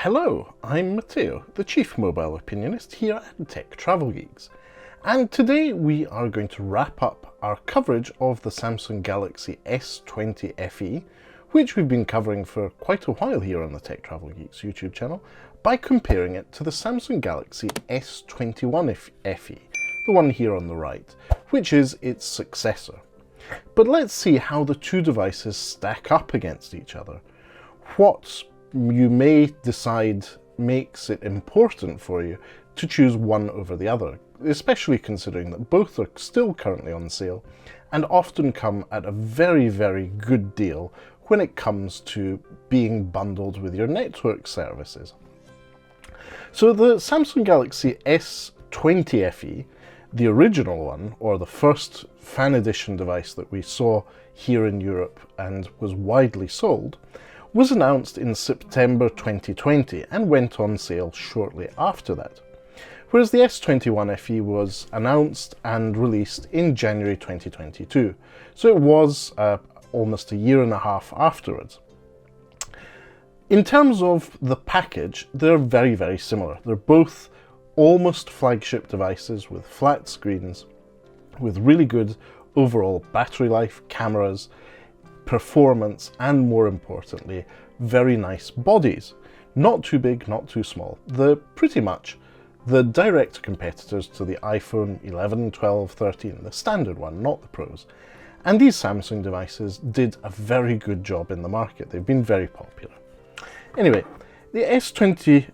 Hello, I'm Matteo, the Chief Mobile Opinionist here at Tech Travel Geeks, and today we are going to wrap up our coverage of the Samsung Galaxy S20 FE, which we've been covering for quite a while here on the Tech Travel Geeks YouTube channel, by comparing it to the Samsung Galaxy S21 FE, the one here on the right, which is its successor. But let's see how the two devices stack up against each other. What you may decide makes it important for you to choose one over the other, especially considering that both are still currently on sale and often come at a very, very good deal when it comes to being bundled with your network services. So the Samsung Galaxy S20 FE, the original one, or the first fan edition device that we saw here in Europe and was widely sold, was announced in September 2020 and went on sale shortly after that, whereas the S21 FE was announced and released in January 2022, so it was almost a year and a half afterwards. In terms of the package, they're very, very similar. They're both almost flagship devices with flat screens, with really good overall battery life, cameras, performance, and more importantly, very nice bodies. Not too big, not too small. They're pretty much the direct competitors to the iPhone 11, 12, 13, the standard one, not the Pros. And these Samsung devices did a very good job in the market. They've been very popular. Anyway, the S20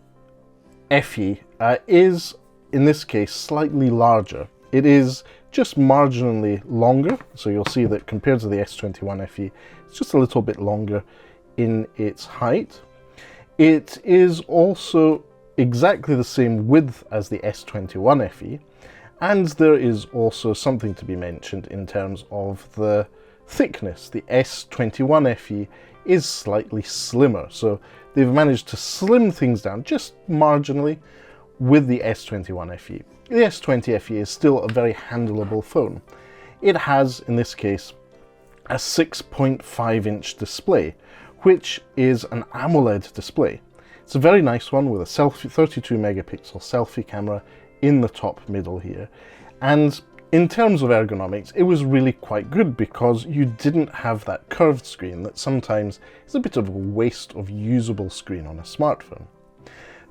FE is, in this case, slightly larger. It is just marginally longer, so you'll see that compared to the S21 FE, it's just a little bit longer in its height. It is also exactly the same width as the S21 FE, and there is also something to be mentioned in terms of the thickness. The S21 FE is slightly slimmer, so they've managed to slim things down just marginally with the S21 FE. The S20 FE is still a very handleable phone. It has, in this case, a 6.5-inch display, which is an AMOLED display. It's a very nice one with a 32 megapixel selfie camera in the top middle here. And in terms of ergonomics, it was really quite good because you didn't have that curved screen that sometimes is a bit of a waste of usable screen on a smartphone.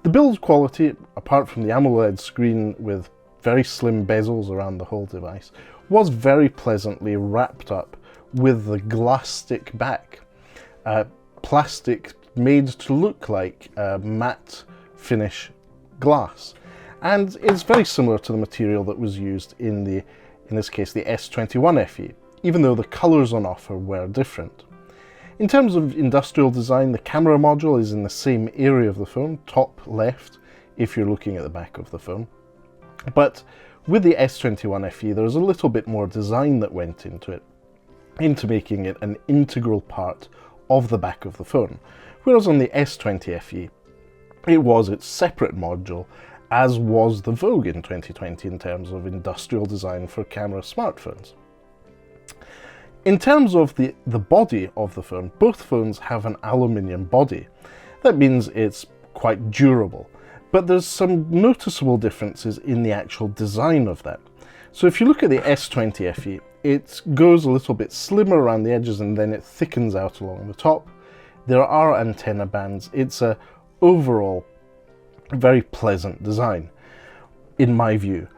The build quality, apart from the AMOLED screen with very slim bezels around the whole device, was very pleasantly wrapped up with the glass stick back. Plastic made to look like matte finish glass. And it's very similar to the material that was used in this case, the S21 FE, even though the colors on offer were different. In terms of industrial design, the camera module is in the same area of the phone, top left, if you're looking at the back of the phone. But with the S21 FE, there's a little bit more design that went into it, into making it an integral part of the back of the phone. Whereas on the S20 FE, it was its separate module, as was the Vogue in 2020 in terms of industrial design for camera smartphones. In terms of the body of the phone, both phones have an aluminium body. That means it's quite durable, but there's some noticeable differences in the actual design of that. So if you look at the S20 FE, it goes a little bit slimmer around the edges and then it thickens out along the top. There are antenna bands. It's a overall very pleasant design, in my view.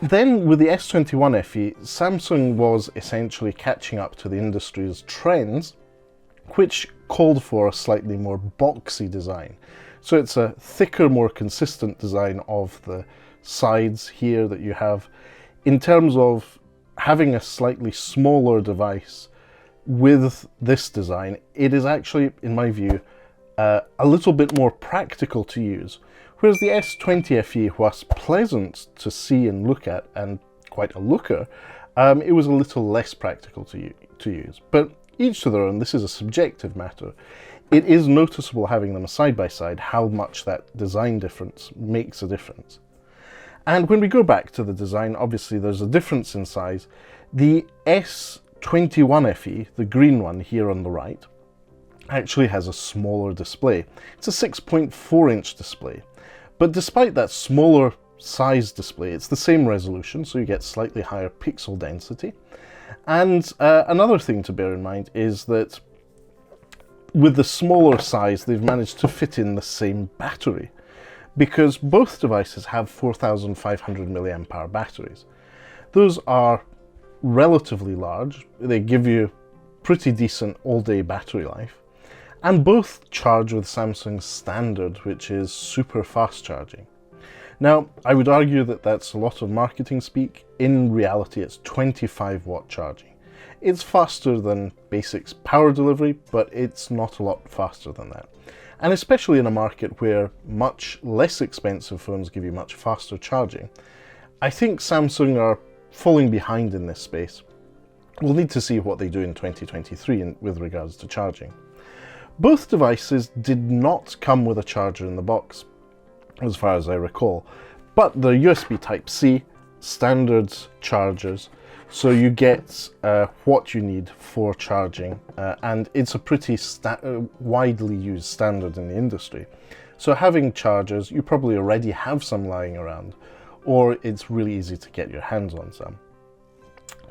Then with the S21 FE, Samsung was essentially catching up to the industry's trends, which called for a slightly more boxy design. So it's a thicker, more consistent design of the sides here that you have. In terms of having a slightly smaller device with this design, it is actually, in my view, a little bit more practical to use. Whereas the S20 FE was pleasant to see and look at and quite a looker, it was a little less practical to use. But each to their own, this is a subjective matter. It is noticeable having them side by side how much that design difference makes a difference. And when we go back to the design, obviously there's a difference in size. The S21 FE, the green one here on the right, actually has a smaller display. It's a 6.4-inch display, but despite that smaller size display, it's the same resolution, so you get slightly higher pixel density. And another thing to bear in mind is that with the smaller size, they've managed to fit in the same battery, because both devices have 4,500 milliamp hour batteries. Those are relatively large. They give you pretty decent all-day battery life, and both charge with Samsung's standard, which is super fast charging. Now, I would argue that that's a lot of marketing speak. In reality, it's 25 watt charging. It's faster than Basic's power delivery, but it's not a lot faster than that. And especially in a market where much less expensive phones give you much faster charging, I think Samsung are falling behind in this space. We'll need to see what they do in 2023 with regards to charging. Both devices did not come with a charger in the box, as far as I recall, but they're USB Type-C, standard chargers, so you get what you need for charging, and it's a pretty widely used standard in the industry. So having chargers, you probably already have some lying around, or it's really easy to get your hands on some.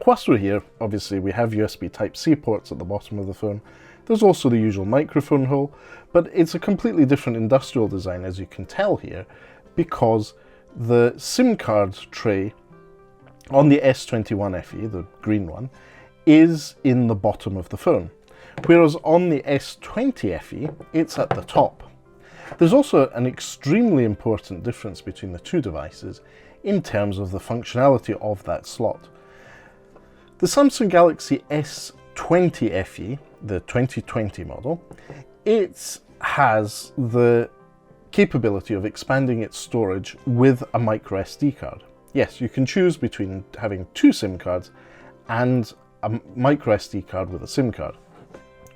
Whilst we're here, obviously we have USB Type-C ports at the bottom of the phone. There's also the usual microphone hole, but it's a completely different industrial design, as you can tell here, because the SIM card tray on the S21 FE, the green one, is in the bottom of the phone, whereas on the S20 FE, it's at the top. There's also an extremely important difference between the two devices in terms of the functionality of that slot. The Samsung Galaxy S20 FE, the 2020 model, it has the capability of expanding its storage with a micro SD card. Yes, you can choose between having two SIM cards and a micro SD card with a SIM card,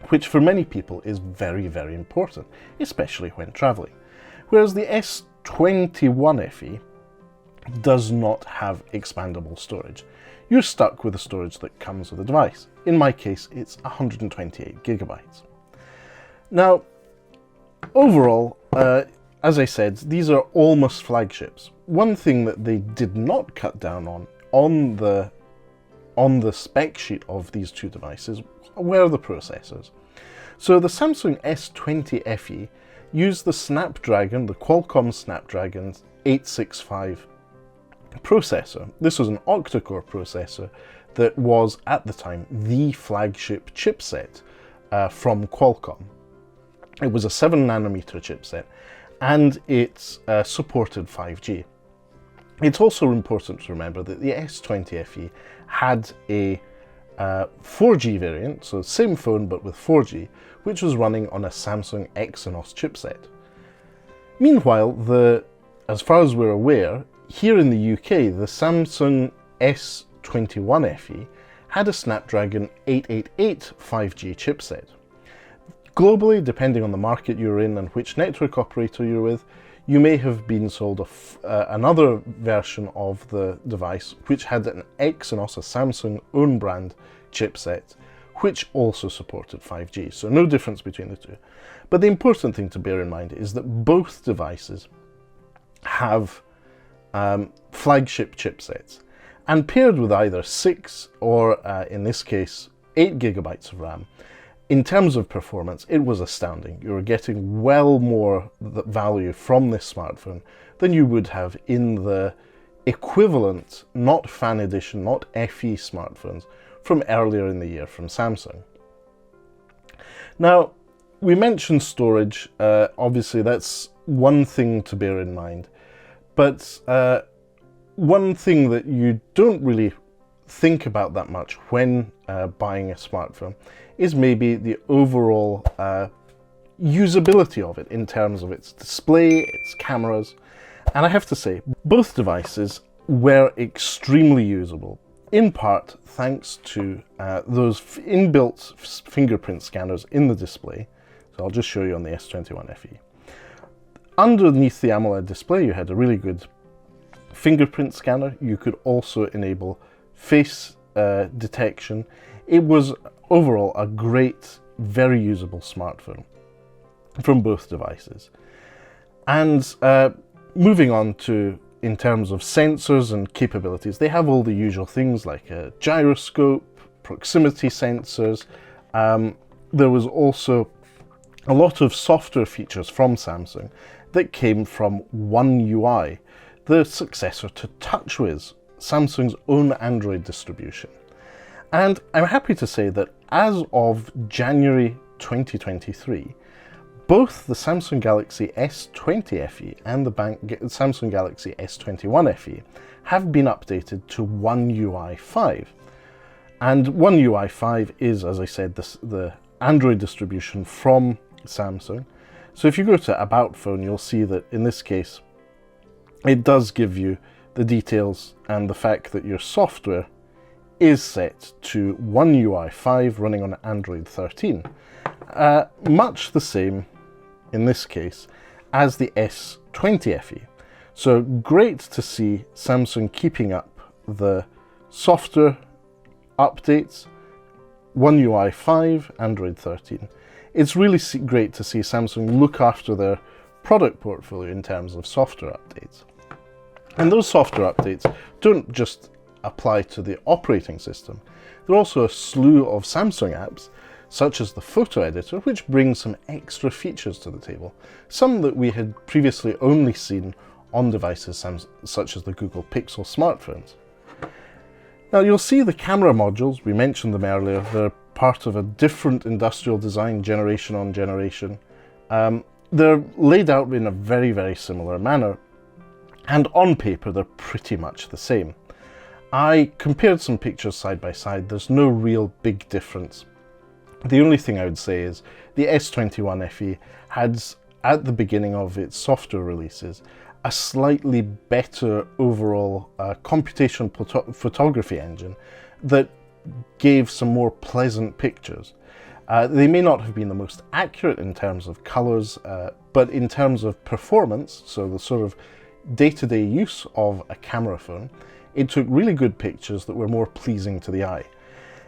which for many people is very, very important, especially when traveling. Whereas the S21 FE does not have expandable storage. You're stuck with the storage that comes with the device. In my case, it's 128 gigabytes. Now, overall, as I said, these are almost flagships. One thing that they did not cut down on the spec sheet of these two devices were the processors. So the Samsung S20 FE used the Qualcomm Snapdragon 865 processor. This was an octa-core processor that was, at the time, the flagship chipset from Qualcomm. It was a 7nm chipset, and it supported 5G. It's also important to remember that the S20 FE had a 4G variant, so same phone but with 4G, which was running on a Samsung Exynos chipset. Meanwhile, as far as we're aware, here in the UK, the Samsung S21 FE had a Snapdragon 888 5G chipset. Globally, depending on the market you're in and which network operator you're with, you may have been sold another version of the device which had an Exynos, a Samsung own brand chipset, which also supported 5G. So no difference between the two. But the important thing to bear in mind is that both devices have flagship chipsets, and paired with either 6 or in this case 8 gigabytes of RAM, in terms of performance, it was astounding. You were getting well more value from this smartphone than you would have in the equivalent, not Fan Edition, not FE smartphones from earlier in the year from Samsung. Now, we mentioned storage. Obviously, that's one thing to bear in mind. But one thing that you don't really think about that much when buying a smartphone is maybe the overall usability of it in terms of its display, its cameras. And I have to say, both devices were extremely usable, in part thanks to those inbuilt fingerprint scanners in the display. So I'll just show you on the S21 FE. Underneath the AMOLED display, you had a really good fingerprint scanner. You could also enable face detection. It was overall a great very usable smartphone from both devices. And moving on to, in terms of sensors and capabilities, they have all the usual things like a gyroscope, proximity sensors. There was also a lot of software features from Samsung that came from One UI, the successor to TouchWiz, Samsung's own Android distribution. And I'm happy to say that as of January 2023, both the Samsung Galaxy S20 FE and the Samsung Galaxy S21 FE have been updated to One UI 5. And One UI 5 is, as I said, the Android distribution from Samsung. So if you go to About Phone, you'll see that in this case, it does give you the details and the fact that your software is set to One UI 5 running on Android 13. Much the same in this case as the S20 FE. So great to see Samsung keeping up the software updates, One UI 5, Android 13. It's really great to see Samsung look after their product portfolio in terms of software updates. And those software updates don't just apply to the operating system. There are also a slew of Samsung apps, such as the photo editor, which brings some extra features to the table, some that we had previously only seen on devices such as the Google Pixel smartphones. Now you'll see the camera modules, we mentioned them earlier, they're part of a different industrial design generation on generation. They're laid out in a very, very similar manner, and on paper they're pretty much the same. I compared some pictures side by side, there's no real big difference. The only thing I would say is the S21 FE had, at the beginning of its software releases, a slightly better overall computational photography engine that gave some more pleasant pictures. They may not have been the most accurate in terms of colors, but in terms of performance, so the sort of day-to-day use of a camera phone, it took really good pictures that were more pleasing to the eye.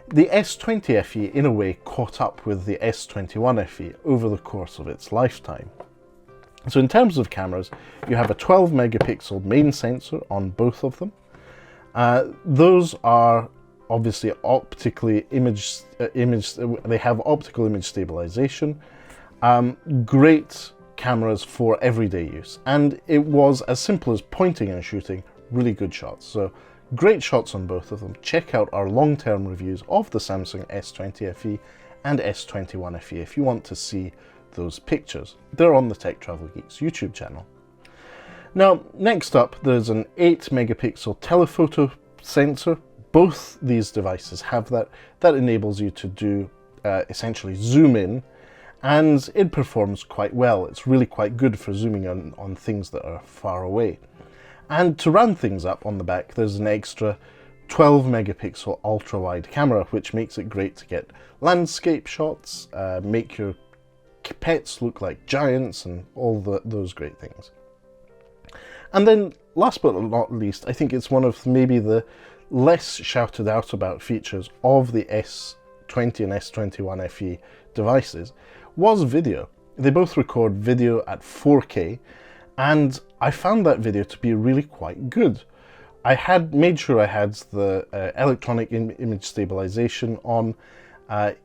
The S20 FE in a way caught up with the S21 FE over the course of its lifetime. So in terms of cameras, you have a 12 megapixel main sensor on both of them. Those are obviously optically they have optical image stabilization. Great cameras for everyday use, and it was as simple as pointing and shooting really good shots. So great shots on both of them. Check out our long-term reviews of the Samsung S20 FE and S21 FE if you want to see those pictures. They're on the Tech Travel Geeks YouTube channel. Now, next up, there's an 8 megapixel telephoto sensor. Both these devices have that. That enables you to do essentially zoom in, and it performs quite well. It's really quite good for zooming on things that are far away. And to round things up on the back, there's an extra 12 megapixel ultra wide camera, which makes it great to get landscape shots, make your pets look like giants, and all those great things. And then last but not least, I think it's one of maybe the less shouted out about features of the S20 and S21 FE devices was video. They both record video at 4K, and I found that video to be really quite good. I had made sure I had the electronic image stabilization on.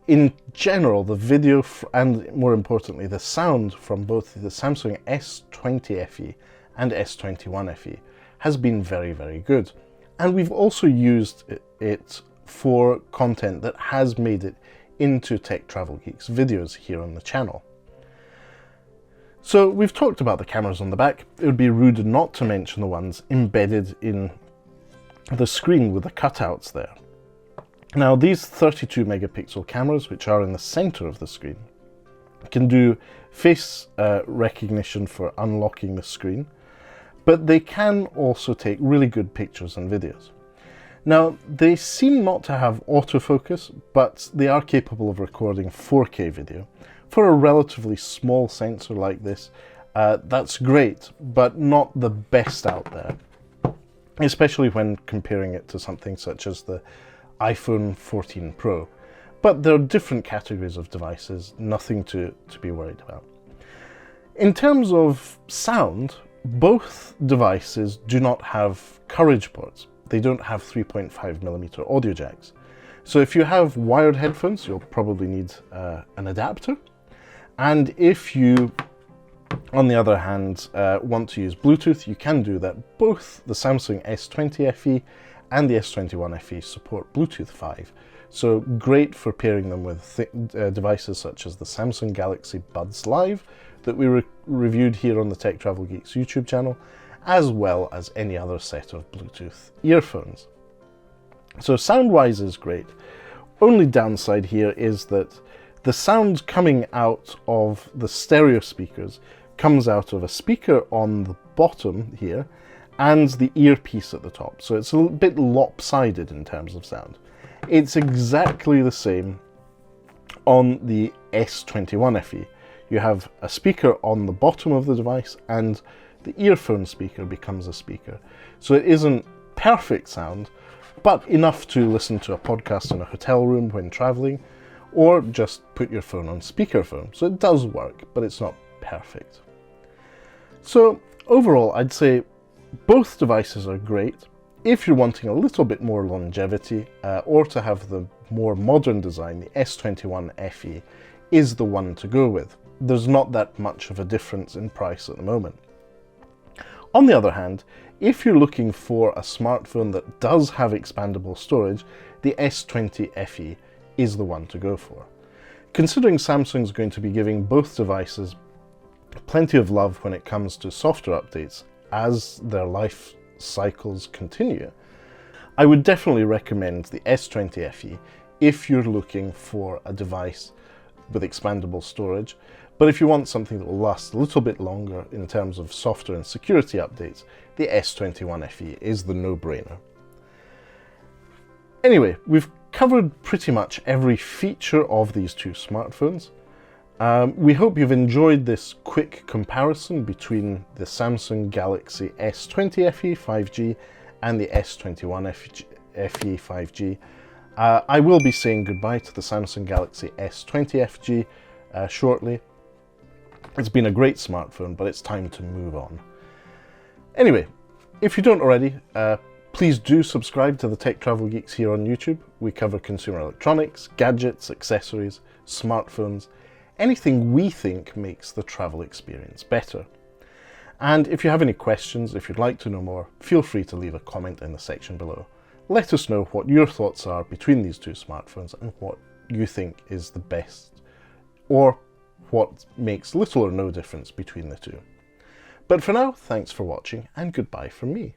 In general, the video and more importantly the sound from both the Samsung S20 FE and S21 FE has been very, very good. And we've also used it for content that has made it into Tech Travel Geeks videos here on the channel. So we've talked about the cameras on the back. It would be rude not to mention the ones embedded in the screen with the cutouts there. Now, these 32 megapixel cameras, which are in the center of the screen, can do face recognition for unlocking the screen, but they can also take really good pictures and videos. Now, they seem not to have autofocus, but they are capable of recording 4K video. For a relatively small sensor like this, that's great, but not the best out there, especially when comparing it to something such as the iPhone 14 Pro. but there are different categories of devices, nothing to be worried about. In terms of sound, both devices do not have courage ports. They don't have 3.5mm audio jacks. So if you have wired headphones, you'll probably need an adapter. And if you, on the other hand, want to use Bluetooth, you can do that. Both the Samsung S20 FE and the S21 FE support Bluetooth 5. So great for pairing them with devices such as the Samsung Galaxy Buds Live that we reviewed here on the Tech Travel Geeks YouTube channel, as well as any other set of Bluetooth earphones. So sound-wise is great. Only downside here is that the sound coming out of the stereo speakers comes out of a speaker on the bottom here and the earpiece at the top. So it's a bit lopsided in terms of sound. It's exactly the same on the S21 FE. You have a speaker on the bottom of the device and the earphone speaker becomes a speaker. So it isn't perfect sound, but enough to listen to a podcast in a hotel room when traveling, or just put your phone on speakerphone. So it does work, but it's not perfect. So overall, I'd say both devices are great. If you're wanting a little bit more longevity, or to have the more modern design, the S21 FE is the one to go with. There's not that much of a difference in price at the moment. On the other hand, if you're looking for a smartphone that does have expandable storage, the S20 FE is the one to go for. Considering Samsung's going to be giving both devices plenty of love when it comes to software updates as their life cycles continue, I would definitely recommend the S20 FE if you're looking for a device with expandable storage. But if you want something that will last a little bit longer in terms of software and security updates, the S21 FE is the no-brainer. Anyway, we've covered pretty much every feature of these two smartphones. We hope you've enjoyed this quick comparison between the Samsung Galaxy S20 FE 5G and the S21 FE 5G. I will be saying goodbye to the Samsung Galaxy S20 FG shortly. It's been a great smartphone, but it's time to move on. Anyway, if you don't already, please do subscribe to the Tech Travel Geeks here on YouTube. We cover consumer electronics, gadgets, accessories, smartphones, anything we think makes the travel experience better. And if you have any questions, if you'd like to know more, feel free to leave a comment in the section below. Let us know what your thoughts are between these two smartphones and what you think is the best, or what makes little or no difference between the two. But for now, thanks for watching and goodbye from me.